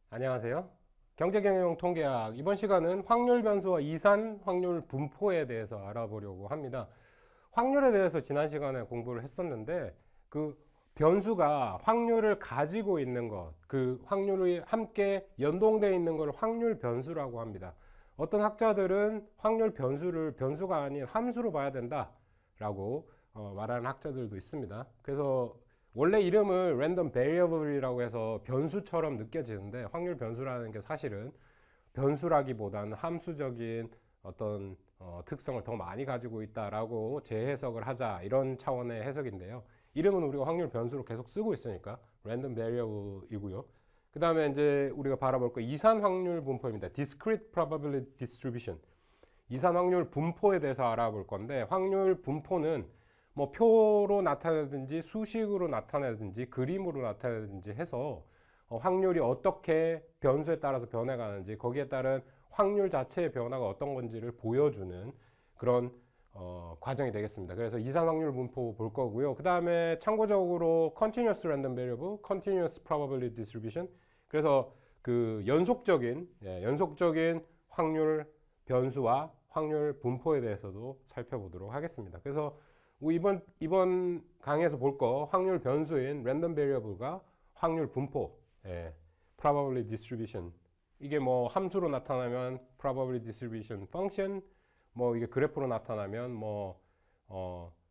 안녕하세요. 경제경영 통계학 이번 시간은 확률 변수와 이산 확률 분포에 대해서 알아보려고 합니다. 확률에 대해서 지난 시간에 공부를 했었는데 그 변수가 확률을 가지고 있는 것, 그 확률이 함께 연동되어 있는 걸 확률 변수라고 합니다. 어떤 학자들은 확률 변수를 변수가 아닌 함수로 봐야 된다라고 말하는 학자들도 있습니다. 그래서 원래 이름을 랜덤 베리어블이라고 해서 변수처럼 느껴지는데 확률 변수라는 게 사실은 변수라기보다는 함수적인 어떤 특성을 더 많이 가지고 있다라고 재해석을 하자 이런 차원의 해석인데요. 이름은 우리가 확률 변수로 계속 쓰고 있으니까 랜덤 베리어블이고요. 그 다음에 이제 우리가 바라볼 거 이산 확률 분포입니다. Discrete Probability Distribution. 이산 확률 분포에 대해서 알아볼 건데 확률 분포는 뭐 표로 나타내든지 수식으로 나타내든지 그림으로 나타내든지 해서 확률이 어떻게 변수에 따라서 변해가는지 거기에 따른 확률 자체의 변화가 어떤 건지를 보여주는 그런 과정이 되겠습니다. 그래서 이산 확률 분포 볼 거고요. 그 다음에 참고적으로 Continuous Random Variable, Continuous Probability Distribution. 그래서 그 연속적인 확률 변수와 확률 분포에 대해서도 살펴보도록 하겠습니다. 그래서 이번 강의에서 볼 거 확률 변수인 랜덤 베리어블과 확률 분포, probability distribution. 이게 뭐 함수로 나타나면 probability distribution function, 뭐 이게 그래프로 나타나면 뭐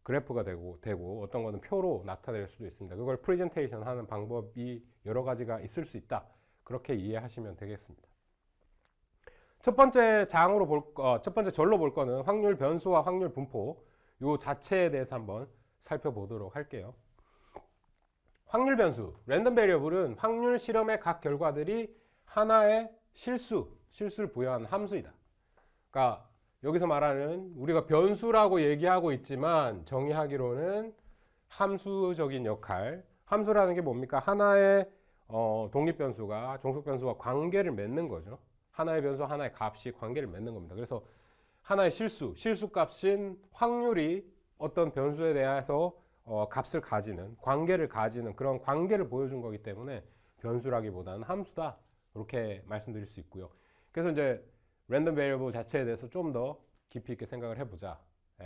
그래프가 되고 어떤 거는 표로 나타낼 수도 있습니다. 그걸 프레젠테이션 하는 방법이 여러 가지가 있을 수 있다. 그렇게 이해하시면 되겠습니다. 첫 번째 절로 볼 거는 확률 변수와 확률 분포 요 자체에 대해서 한번 살펴보도록 할게요. 확률 변수, 랜덤 베리어블은 확률 실험의 각 결과들이 하나의 실수를 부여한 함수이다. 그러니까 여기서 말하는 우리가 변수라고 얘기하고 있지만 정의하기로는 함수적인 역할, 함수라는 게 뭡니까? 하나의 독립변수가 종속변수와 관계를 맺는 거죠. 하나의 변수, 하나의 값이 관계를 맺는 겁니다. 그래서 하나의 실수값인 확률이 어떤 변수에 대해서 값을 가지는, 관계를 가지는 그런 관계를 보여준 거기 때문에 변수라기보다는 함수다. 이렇게 말씀드릴 수 있고요. 그래서 이제 랜덤 베리어블 자체에 대해서 좀 더 깊이 있게 생각을 해보자.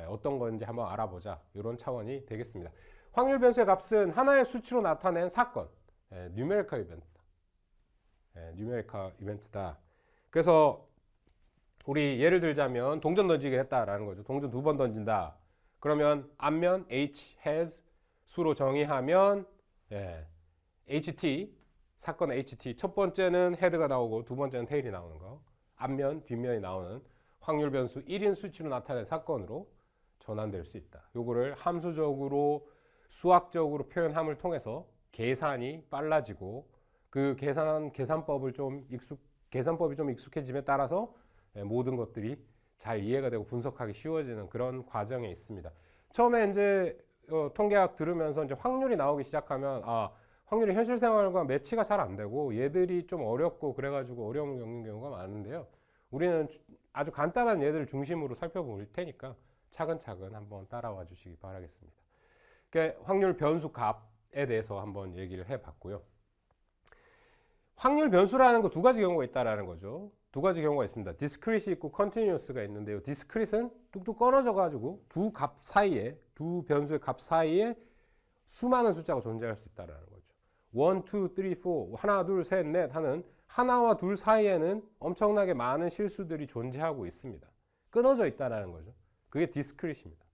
어떤 건지 한번 알아보자. 이런 차원이 되겠습니다. 확률 변수의 값은 하나의 수치로 나타낸 사건, 뉴메리컬 이벤트다. 그래서 우리 예를 들자면 동전 던지기를 했다라는 거죠. 동전 2번 던진다. 그러면 앞면 H, has 수로 정의하면 HT, 사건 HT. 첫 번째는 헤드가 나오고 두 번째는 테일이 나오는 거. 앞면, 뒷면이 나오는 확률 변수 1인 수치로 나타낸 사건으로 전환될 수 있다. 요거를 함수적으로 수학적으로 표현함을 통해서 계산이 빨라지고 그 계산법이 좀 익숙해짐에 따라서 모든 것들이 잘 이해가 되고 분석하기 쉬워지는 그런 과정에 있습니다. 처음에 이제 통계학 들으면서 이제 확률이 나오기 시작하면 확률이 현실 생활과 매치가 잘 안 되고 얘들이 좀 어렵고 그래가지고 어려움을 겪는 경우가 많은데요. 우리는 아주 간단한 예들 중심으로 살펴볼 테니까 차근차근 한번 따라와 주시기 바라겠습니다. 그러니까 확률 변수 값에 대해서 한번 얘기를 해봤고요. 확률 변수라는 거 두 가지 경우가 있다라는 거죠. 두 가지 경우가 있습니다. discrete이 있고 continuous가 있는데요. discrete는 뚝뚝 끊어져 가지고 두 변수의 값 사이에 수많은 숫자가 존재할 수 있다라는 거죠. 1, 2, 3, 4 하나, 둘, 셋, 넷 하는 하나와 둘 사이에는 엄청나게 많은 실수들이 존재하고 있습니다. 끊어져 있다라는 거죠. 그게 discrete입니다.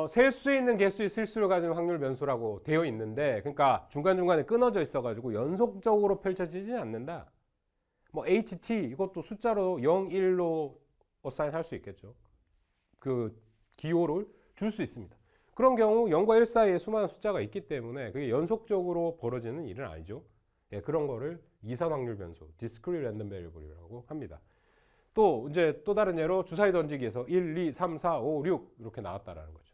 셀 수 있는 개수의 실수를 가진 확률 변수라고 되어 있는데, 그러니까 중간중간에 끊어져 있어가지고 연속적으로 펼쳐지지 않는다. 뭐 HT 이것도 숫자로 0, 1로 어사인 할 수 있겠죠. 그 기호를 줄 수 있습니다. 그런 경우 0과 1 사이에 수많은 숫자가 있기 때문에 그게 연속적으로 벌어지는 일은 아니죠. 그런 거를 이산 확률 변수, discrete random variable이라고 합니다. 또 다른 예로 주사위 던지기에서 1, 2, 3, 4, 5, 6 이렇게 나왔다라는 거죠.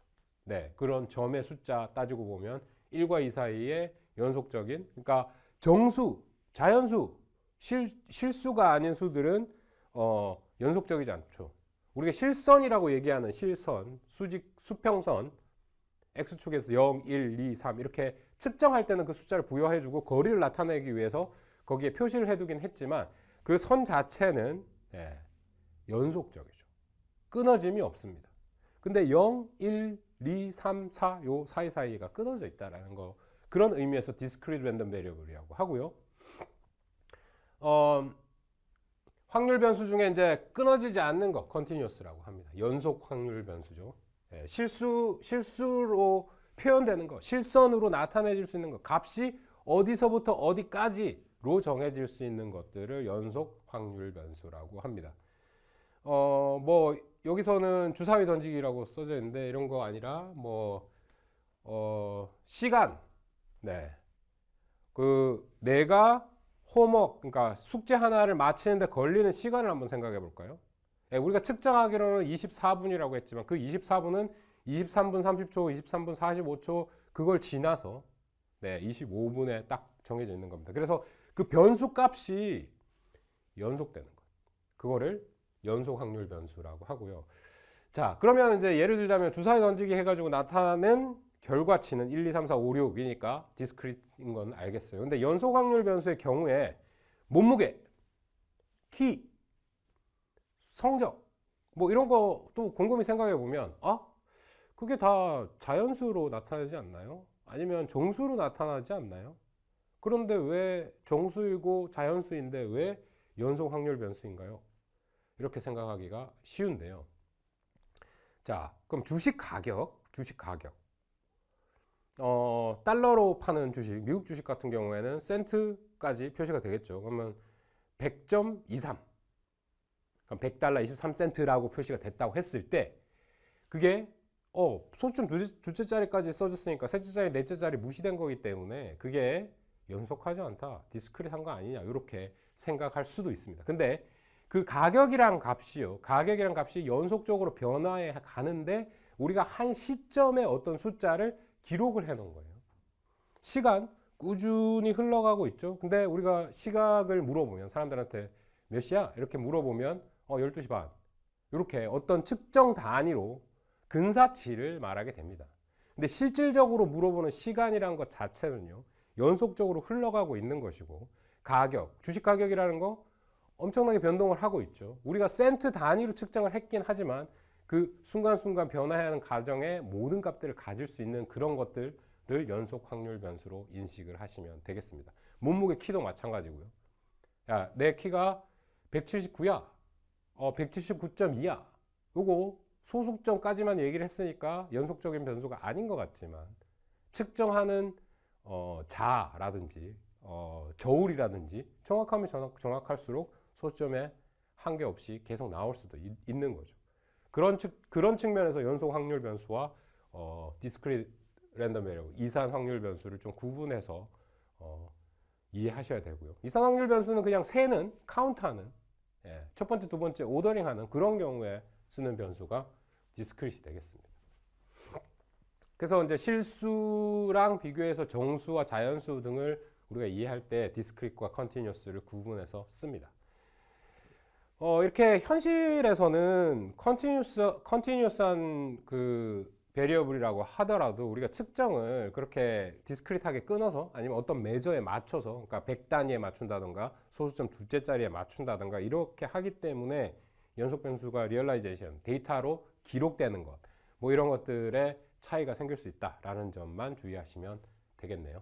그런 점의 숫자 따지고 보면 1과 2 사이에 연속적인, 그러니까 정수, 자연수, 실수가 아닌 수들은 연속적이지 않죠. 우리가 실선이라고 얘기하는 실선, 수평선, X축에서 0, 1, 2, 3 이렇게 측정할 때는 그 숫자를 부여해주고 거리를 나타내기 위해서 거기에 표시를 해두긴 했지만 그 선 자체는 연속적이죠. 끊어짐이 없습니다. 근데 0, 1, 2, 3, 4 요 사이사이가 끊어져 있다라는 거, 그런 의미에서 discrete random variable이라고 하고요. 확률 변수 중에 이제 끊어지지 않는 거 continuous라고 합니다. 연속 확률 변수죠. 실수로 표현되는 거, 실선으로 나타내질 수 있는 거, 값이 어디서부터 어디까지로 정해질 수 있는 것들을 연속 확률 변수라고 합니다. 뭐 여기서는 주사위 던지기라고 써져 있는데 이런 거 아니라 뭐 시간, 그 내가 홈워크, 그러니까 숙제 하나를 마치는데 걸리는 시간을 한번 생각해 볼까요? 우리가 측정하기로는 24분이라고 했지만 그 24분은 23분 30초, 23분 45초 그걸 지나서 25분에 딱 정해져 있는 겁니다. 그래서 그 변수 값이 연속되는 것, 그거를 연속 확률 변수라고 하고요. 자, 그러면 이제 예를 들자면 주사위 던지기 해가지고 나타낸 결과치는 1, 2, 3, 4, 5, 6이니까 디스크리트인 건 알겠어요. 근데 연속 확률 변수의 경우에 몸무게, 키, 성적 뭐 이런 거 또 곰곰이 생각해 보면 그게 다 자연수로 나타나지 않나요? 아니면 정수로 나타나지 않나요? 그런데 왜 정수이고 자연수인데 왜 연속 확률 변수인가요? 이렇게 생각하기가 쉬운데요. 자, 그럼 주식 가격. 달러로 파는 주식, 미국 주식 같은 경우에는 센트까지 표시가 되겠죠. 그러면 100.23, 그럼 100달러 23센트라고 표시가 됐다고 했을 때 그게 소수점 두째 자리까지 써줬으니까 셋째 자리, 넷째 자리 무시된 거기 때문에 그게 연속하지 않다, 디스크릿한 거 아니냐, 이렇게 생각할 수도 있습니다. 근데 그 가격이란 값이 연속적으로 변화해 가는데 우리가 한 시점에 어떤 숫자를 기록을 해 놓은 거예요. 시간 꾸준히 흘러가고 있죠. 근데 우리가 시각을 물어보면, 사람들한테 몇 시야? 이렇게 물어보면 12시 반, 이렇게 어떤 측정 단위로 근사치를 말하게 됩니다. 근데 실질적으로 물어보는 시간이라는 것 자체는요, 연속적으로 흘러가고 있는 것이고, 가격, 주식 가격이라는 거 엄청나게 변동을 하고 있죠. 우리가 센트 단위로 측정을 했긴 하지만 그 순간순간 변화하는 과정에 모든 값들을 가질 수 있는 그런 것들을 연속 확률 변수로 인식을 하시면 되겠습니다. 몸무게, 키도 마찬가지고요. 야, 내 키가 179야. 179.2야. 요거 소수점까지만 얘기를 했으니까 연속적인 변수가 아닌 것 같지만 측정하는 자라든지 저울이라든지 정확하면 정확할수록 소수점에 한계 없이 계속 나올 수도 있는 거죠. 그런 측면에서 연속 확률 변수와 디스크리트 랜덤 베리어블, 이산 확률 변수를 좀 구분해서 이해하셔야 되고요. 이산 확률 변수는 그냥 세는, 카운트하는, 첫 번째, 두 번째 오더링하는 그런 경우에 쓰는 변수가 디스크릿이 되겠습니다. 그래서 이제 실수랑 비교해서 정수와 자연수 등을 우리가 이해할 때 디스크릿과 컨티뉴어스를 구분해서 씁니다. 이렇게 현실에서는 컨티뉴어스한 그 베리어블이라고 하더라도 우리가 측정을 그렇게 디스크릿하게 끊어서 아니면 어떤 메저에 맞춰서, 그러니까 100단위에 맞춘다든가 소수점 둘째 자리에 맞춘다든가 이렇게 하기 때문에 연속 변수가 리얼라이제이션, 데이터로 기록되는 것, 뭐 이런 것들의 차이가 생길 수 있다라는 점만 주의하시면 되겠네요.